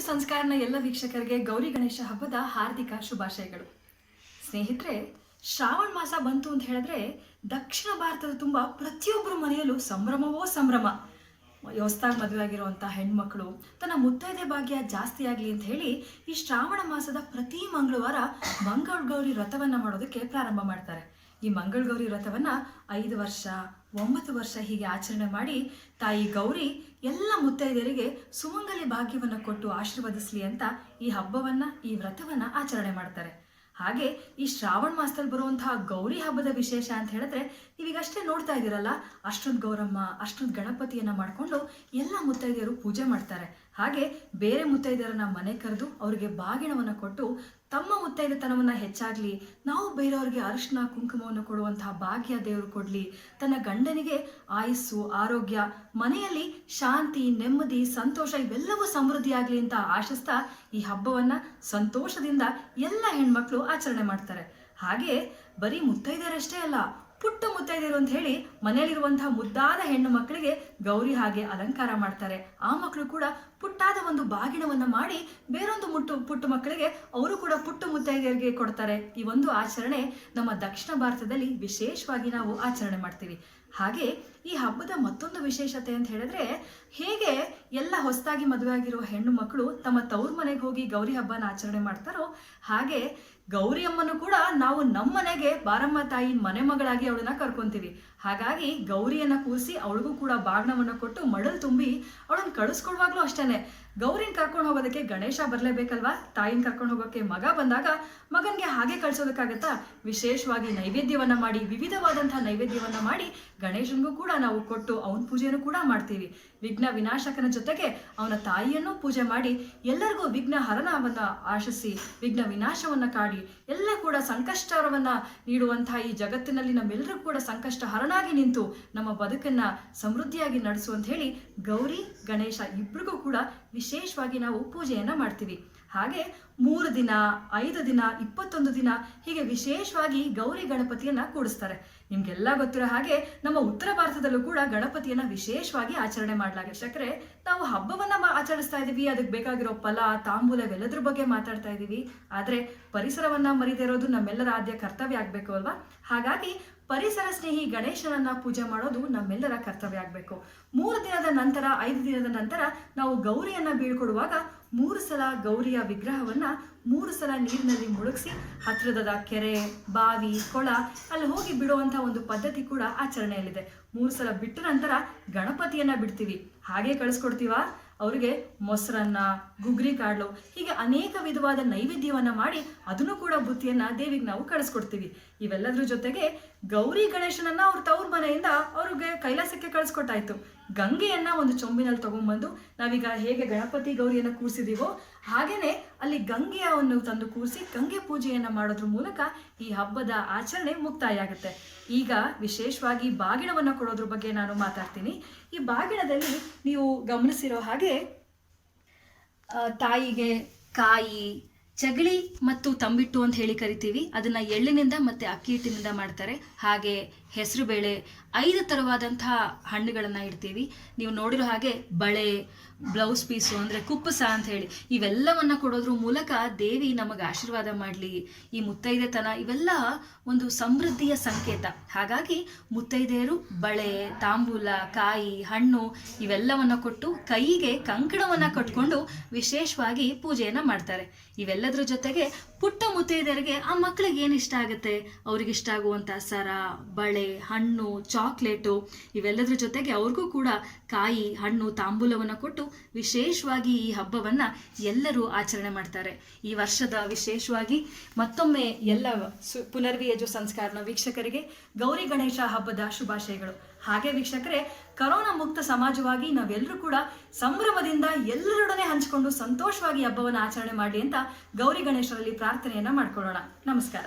ಸಂಸ್ಕಾರನ ಎಲ್ಲ ವೀಕ್ಷಕರಿಗೆ ಗೌರಿ ಗಣೇಶ ಹಬ್ಬದ ಹಾರ್ದಿಕ ಶುಭಾಶಯಗಳು. ಸ್ನೇಹಿತರೆ, ಶ್ರಾವಣ ಮಾಸ ಬಂತು ಅಂತ ಹೇಳಿದ್ರೆ ದಕ್ಷಿಣ ಭಾರತದ ತುಂಬ ಪ್ರತಿಯೊಬ್ಬರ ಮನೆಯಲ್ಲೂ ಸಂಭ್ರಮವೋ ಸಂಭ್ರಮ. ಹೊಸದಾಗಿ ಮದುವೆ ಆಗಿರುವಂಥ ಹೆಣ್ಮಕ್ಳು ತನ್ನ ಮುತ್ತೈದೆ ಭಾಗ್ಯ ಜಾಸ್ತಿ ಆಗಲಿ ಅಂತ ಹೇಳಿ ಈ ಶ್ರಾವಣ ಮಾಸದ ಪ್ರತಿ ಮಂಗಳವಾರ ಮಂಗಳಗೌರಿ ವ್ರತವನ್ನು ಮಾಡೋದಕ್ಕೆ ಪ್ರಾರಂಭ ಮಾಡ್ತಾರೆ. ಈ ಮಂಗಳಗೌರಿ ವ್ರತವನ್ನು 5 ವರ್ಷ 9 ವರ್ಷ ಹೀಗೆ ಆಚರಣೆ ಮಾಡಿ ತಾಯಿ ಗೌರಿ ಎಲ್ಲ ಮುತ್ತೈದೆಯರಿಗೆ ಸುಮಂಗಲಿ ಭಾಗ್ಯವನ್ನು ಕೊಟ್ಟು ಆಶೀರ್ವದಿಸಲಿ ಅಂತ ಈ ಹಬ್ಬವನ್ನು, ಈ ವ್ರತವನ್ನು ಆಚರಣೆ ಮಾಡ್ತಾರೆ. ಹಾಗೆ ಈ ಶ್ರಾವಣ ಮಾಸದಲ್ಲಿ ಬರುವಂತಹ ಗೌರಿ ಹಬ್ಬದ ವಿಶೇಷ ಅಂತ ಹೇಳಿದ್ರೆ, ನೀವೀಗಷ್ಟೇ ನೋಡ್ತಾ ಇದ್ದೀರಲ್ಲ, ಅಷ್ಟೊಂದು ಗೌರಮ್ಮ, ಅಷ್ಟೊಂದು ಗಣಪತಿಯನ್ನ ಮಾಡಿಕೊಂಡು ಎಲ್ಲ ಮುತ್ತೈದೆಯರು ಪೂಜೆ ಮಾಡ್ತಾರೆ. ಹಾಗೆ ಬೇರೆ ಮುತ್ತೈದೆಯರನ್ನ ಮನೆ ಕರೆದು ಅವರಿಗೆ ಬಾಗಿಣವನ್ನು ಕೊಟ್ಟು ತಮ್ಮ ಮುತ್ತೈದೆತನವನ್ನು ಹೆಚ್ಚಾಗಲಿ, ನಾವು ಬೇರೆಯವ್ರಿಗೆ ಅರಿಶಿನ ಕುಂಕುಮವನ್ನು ಕೊಡುವಂತಹ ಭಾಗ್ಯ ದೇವರು ಕೊಡಲಿ, ತನ್ನ ಗಂಡನಿಗೆ ಆಯುಸ್ಸು, ಆರೋಗ್ಯ, ಮನೆಯಲ್ಲಿ ಶಾಂತಿ, ನೆಮ್ಮದಿ, ಸಂತೋಷ ಇವೆಲ್ಲವೂ ಸಮೃದ್ಧಿಯಾಗಲಿ ಅಂತ ಆಶಿಸ್ತಾ ಈ ಹಬ್ಬವನ್ನು ಸಂತೋಷದಿಂದ ಎಲ್ಲ ಹೆಣ್ಮಕ್ಳು ಆಚರಣೆ ಮಾಡ್ತಾರೆ. ಹಾಗೆ ಬರೀ ಮುತ್ತೈದೆಯರಷ್ಟೇ ಅಲ್ಲ, ಪುಟ್ಟ ಮುತ್ತೈದೆಯರು ಅಂತ ಹೇಳಿ ಮನೆಯಲ್ಲಿರುವಂತಹ ಮುದ್ದಾದ ಹೆಣ್ಣು ಮಕ್ಕಳಿಗೆ ಗೌರಿ ಹಾಗೆ ಅಲಂಕಾರ ಮಾಡ್ತಾರೆ. ಆ ಮಕ್ಕಳು ಕೂಡ ಪುಟ್ಟಾದ ಒಂದು ಬಾಗಿಣವನ್ನು ಮಾಡಿ ಬೇರೊಂದು ಪುಟ್ಟ ಮಕ್ಕಳಿಗೆ ಅವರು ಕೂಡ ಪುಟ್ಟ ಮುತ್ತೈದೆಯರಿಗೆ ಕೊಡ್ತಾರೆ. ಈ ಒಂದು ಆಚರಣೆ ನಮ್ಮ ದಕ್ಷಿಣ ಭಾರತದಲ್ಲಿ ವಿಶೇಷವಾಗಿ ನಾವು ಆಚರಣೆ ಮಾಡ್ತೀವಿ. ಹಾಗೆ ಈ ಹಬ್ಬದ ಮತ್ತೊಂದು ವಿಶೇಷತೆ ಅಂತ ಹೇಳಿದ್ರೆ, ಹೇಗೆ ಎಲ್ಲ ಹೊಸದಾಗಿ ಮದುವೆ ಆಗಿರುವ ಹೆಣ್ಣು ಮಕ್ಕಳು ತಮ್ಮ ತವ್ರ ಮನೆಗೆ ಹೋಗಿ ಗೌರಿ ಹಬ್ಬನ ಆಚರಣೆ ಮಾಡ್ತಾರೋ, ಹಾಗೆ ಗೌರಿ ಅಮ್ಮನು ಕೂಡ ನಾವು ನಮ್ಮ ಮನೆಗೆ ಬಾರಮ್ಮ ತಾಯಿ ಮನೆ ಮಗಳಾಗಿ ಅವಳನ್ನ ಕರ್ಕೊಂತೀವಿ. ಹಾಗಾಗಿ ಗೌರಿಯನ್ನ ಕೂರಿಸಿ ಅವಳಿಗೂ ಕೂಡ ಬಾಗ್ನವನ್ನು ಕೊಟ್ಟು ಮಡಲು ತುಂಬಿ ಅವಳನ್ನ ಕಳಿಸ್ಕೊಡುವಾಗ್ಲೂ ಅಷ್ಟೇನೆ, ಗೌರಿನ ಕರ್ಕೊಂಡು ಹೋಗೋದಕ್ಕೆ ಗಣೇಶ ಬರಲೇಬೇಕಲ್ವಾ, ತಾಯಿನ ಕರ್ಕೊಂಡು ಹೋಗೋಕ್ಕೆ ಮಗ ಬಂದಾಗ ಮಗನಿಗೆ ಹಾಗೆ ಕಳ್ಸೋದಕ್ಕಾಗತ್ತಾ? ವಿಶೇಷವಾಗಿ ನೈವೇದ್ಯವನ್ನ ಮಾಡಿ, ವಿವಿಧವಾದಂತಹ ನೈವೇದ್ಯವನ್ನ ಮಾಡಿ ಗಣೇಶನಿಗೂ ಕೂಡ ನಾವು ಕೊಟ್ಟು ಅವನ ಪೂಜೆಯನ್ನು ಕೂಡ ಮಾಡ್ತೀವಿ. ವಿಘ್ನ ವಿನಾಶಕನ ಜೊತೆಗೆ ಅವನ ತಾಯಿಯನ್ನು ಪೂಜೆ ಮಾಡಿ ಎಲ್ಲರಿಗೂ ವಿಘ್ನ ಹರಣವನ್ನ ಆಶಿಸಿ ವಿಘ್ನ ವಿನಾಶವನ್ನ ಕಾಡಿ ಎಲ್ಲ ಕೂಡ ಸಂಕಷ್ಟವನ್ನ ನೀಡುವಂತಹ ಈ ಜಗತ್ತಿನಲ್ಲಿ ನಮ್ಮೆಲ್ಲರೂ ಕೂಡ ಸಂಕಷ್ಟ ಹರಣಾಗಿ ನಿಂತು ನಮ್ಮ ಬದುಕನ್ನ ಸಮೃದ್ಧಿಯಾಗಿ ನಡೆಸು ಅಂತ ಹೇಳಿ ಗೌರಿ ಗಣೇಶ ಇಬ್ರಿಗೂ ಕೂಡ ವಿಶೇಷವಾಗಿ ನಾವು ಪೂಜೆಯನ್ನ ಮಾಡ್ತೀವಿ. ಹಾಗೆ 3 ದಿನ, 5 ದಿನ, 21 ದಿನ ಹೀಗೆ ವಿಶೇಷವಾಗಿ ಗೌರಿ ಗಣಪತಿಯನ್ನ ಕೂಡಿಸ್ತಾರೆ. ನಿಮ್ಗೆಲ್ಲ ಗೊತ್ತಿರೋ ಹಾಗೆ ನಮ್ಮ ಉತ್ತರ ಭಾರತದಲ್ಲೂ ಕೂಡ ಗಣಪತಿಯನ್ನ ವಿಶೇಷವಾಗಿ ಆಚರಣೆ ಮಾಡಲಾಗಿದೆ. ಶಕ್ರೆ, ನಾವು ಹಬ್ಬವನ್ನ ಆಚರಿಸ್ತಾ ಇದೀವಿ, ಅದಕ್ಕೆ ಬೇಕಾಗಿರೋ ಫಲ, ತಾಂಬೂಲ ಇವೆಲ್ಲದ್ರ ಬಗ್ಗೆ ಮಾತಾಡ್ತಾ ಇದೀವಿ. ಆದ್ರೆ ಪರಿಸರವನ್ನ ಮರಿದೇ ಇರೋದು ನಮ್ಮೆಲ್ಲರ ಆದ್ಯ ಕರ್ತವ್ಯ ಆಗ್ಬೇಕು ಅಲ್ವಾ? ಹಾಗಾಗಿ ಪರಿಸರ ಸ್ನೇಹಿ ಗಣೇಶನನ್ನ ಪೂಜೆ ಮಾಡೋದು ನಮ್ಮೆಲ್ಲರ ಕರ್ತವ್ಯ ಆಗಬೇಕು. 3 ದಿನದ ನಂತರ, 5 ದಿನದ ನಂತರ ನಾವು ಗೌರಿಯನ್ನ ಬೀಳ್ಕೊಡುವಾಗ 3 ಸಲ ಗೌರಿಯ ವಿಗ್ರಹವನ್ನ 3 ಸಲ ನೀರಿನಲ್ಲಿ ಮುಳುಗಿಸಿ ಹತ್ತಿರದ ಕೆರೆ, ಬಾವಿ, ಕೊಳ ಅಲ್ಲಿ ಹೋಗಿ ಬಿಡುವಂಥ ಒಂದು ಪದ್ಧತಿ ಕೂಡ ಆಚರಣೆಯಲ್ಲಿದೆ. 3 ಸಲ ಬಿಟ್ಟ ನಂತರ ಗಣಪತಿಯನ್ನ ಬಿಡ್ತೀವಿ. ಹಾಗೆ ಕಳಿಸ್ಕೊಡ್ತೀವ ಅವರಿಗೆ ಮೊಸರನ್ನ, ಗುಗ್ರಿ ಕಾಳು ಹೀಗೆ ಅನೇಕ ವಿಧವಾದ ನೈವೇದ್ಯವನ್ನ ಮಾಡಿ ಅದನ್ನು ಕೂಡ ಬುತ್ತಿಯನ್ನ ದೇವಿಗೆ ನಾವು ಕಳಿಸ್ಕೊಡ್ತೀವಿ. ಇವೆಲ್ಲದ್ರ ಜೊತೆಗೆ ಗೌರಿ ಗಣೇಶನನ್ನ ಅವ್ರ ತವ್ರ ಮನೆಯಿಂದ ಅವ್ರಿಗೆ ಕೈಲಾಸಕ್ಕೆ ಕಳಿಸ್ಕೊಟ್ಟಾಯ್ತು. ಗಂಗೆಯನ್ನ ಒಂದು ಚೊಂಬಿನಲ್ಲಿ ತಗೊಂಡ್ಬಂದು ನಾವೀಗ ಹೇಗೆ ಗಣಪತಿ ಗೌರಿಯನ್ನ ಕೂರಿಸಿದೀವೋ ಹಾಗೇನೆ ಅಲ್ಲಿ ಗಂಗೆಯನ್ನು ತಂದು ಕೂರಿಸಿ ಗಂಗೆ ಪೂಜೆಯನ್ನ ಮಾಡೋದ್ರ ಮೂಲಕ ಈ ಹಬ್ಬದ ಆಚರಣೆ ಮುಕ್ತಾಯ ಆಗುತ್ತೆ. ಈಗ ವಿಶೇಷವಾಗಿ ಬಾಗಿಣವನ್ನ ಕೊಡೋದ್ರ ಬಗ್ಗೆ ನಾನು ಮಾತಾಡ್ತೀನಿ. ಈ ಬಾಗಿಣದಲ್ಲಿ ನೀವು ಗಮನಿಸಿರೋ ಹಾಗೆ ತಾಯಿಗೆ ಕಾಯಿ, ಚಗಳಿ ಮತ್ತು ತಂಬಿಟ್ಟು ಅಂತ ಹೇಳಿ ಕರಿತೀವಿ. ಅದನ್ನ ಎಳ್ಳಿನಿಂದ ಮತ್ತೆ ಅಕ್ಕಿ ಹಿಟ್ಟಿನಿಂದ ಮಾಡ್ತಾರೆ. ಹಾಗೆ ಹೆಸರು ಬೇಳೆ, 5 ಥರವಾದಂತಹ ಹಣ್ಣುಗಳನ್ನ ಇಡ್ತೀವಿ. ನೀವು ನೋಡಿರೋ ಹಾಗೆ ಬಳೆ, ಬ್ಲೌಸ್ ಪೀಸು ಅಂದರೆ ಕುಪ್ಪಸ ಅಂತ ಹೇಳಿ ಇವೆಲ್ಲವನ್ನ ಕೊಡೋದ್ರ ಮೂಲಕ ದೇವಿ ನಮಗೆ ಆಶೀರ್ವಾದ ಮಾಡಲಿ, ಈ ಮುತ್ತೈದೆತನ ಇವೆಲ್ಲ ಒಂದು ಸಮೃದ್ಧಿಯ ಸಂಕೇತ. ಹಾಗಾಗಿ ಮುತ್ತೈದೆಯರು ಬಳೆ, ತಾಂಬೂಲ, ಕಾಯಿ, ಹಣ್ಣು ಇವೆಲ್ಲವನ್ನ ಕೊಟ್ಟು ಕೈಗೆ ಕಂಕಣವನ್ನ ಕಟ್ಕೊಂಡು ವಿಶೇಷವಾಗಿ ಪೂಜೆಯನ್ನ ಮಾಡ್ತಾರೆ. ಇವೆಲ್ಲದ್ರ ಜೊತೆಗೆ ಪುಟ್ಟ ಮುತ್ತೈದೆಯರಿಗೆ ಆ ಮಕ್ಕಳಿಗೆ ಏನು ಇಷ್ಟ ಆಗುತ್ತೆ, ಅವ್ರಿಗಿಷ್ಟ ಆಗುವಂಥ ಸರ, ಬಳೆ, ಹಣ್ಣು, ಚಾಕ್ಲೇಟು ಇವೆಲ್ಲದ್ರ ಜೊತೆಗೆ ಅವ್ರಿಗೂ ಕೂಡ ಕಾಯಿ, ಹಣ್ಣು, ತಾಂಬೂಲವನ್ನು ಕೊಟ್ಟು ವಿಶೇಷವಾಗಿ ಈ ಹಬ್ಬವನ್ನು ಎಲ್ಲರೂ ಆಚರಣೆ ಮಾಡ್ತಾರೆ. ಈ ವರ್ಷದ ವಿಶೇಷವಾಗಿ ಮತ್ತೊಮ್ಮೆ ಎಲ್ಲ ಪುನರ್ವಿಯಜು ಸಂಸ್ಕಾರನ ವೀಕ್ಷಕರಿಗೆ ಗೌರಿ ಗಣೇಶ ಹಬ್ಬದ ಶುಭಾಶಯಗಳು. ಹಾಗೆ ವೀಕ್ಷಕರೇ, ಕರೋನಾ ಮುಕ್ತ ಸಮಾಜವಾಗಿ ನಾವೆಲ್ಲರೂ ಕೂಡ ಸಂಭ್ರಮದಿಂದ ಎಲ್ಲರೊಡನೆ ಹಂಚಿಕೊಂಡು ಸಂತೋಷವಾಗಿ ಹಬ್ಬವನ್ನು ಆಚರಣೆ ಮಾಡಲಿ ಅಂತ ಗೌರಿ ಗಣೇಶರಲ್ಲಿ ಪ್ರಾರ್ಥನೆಯನ್ನ ಮಾಡ್ಕೊಳ್ಳೋಣ. ನಮಸ್ಕಾರ.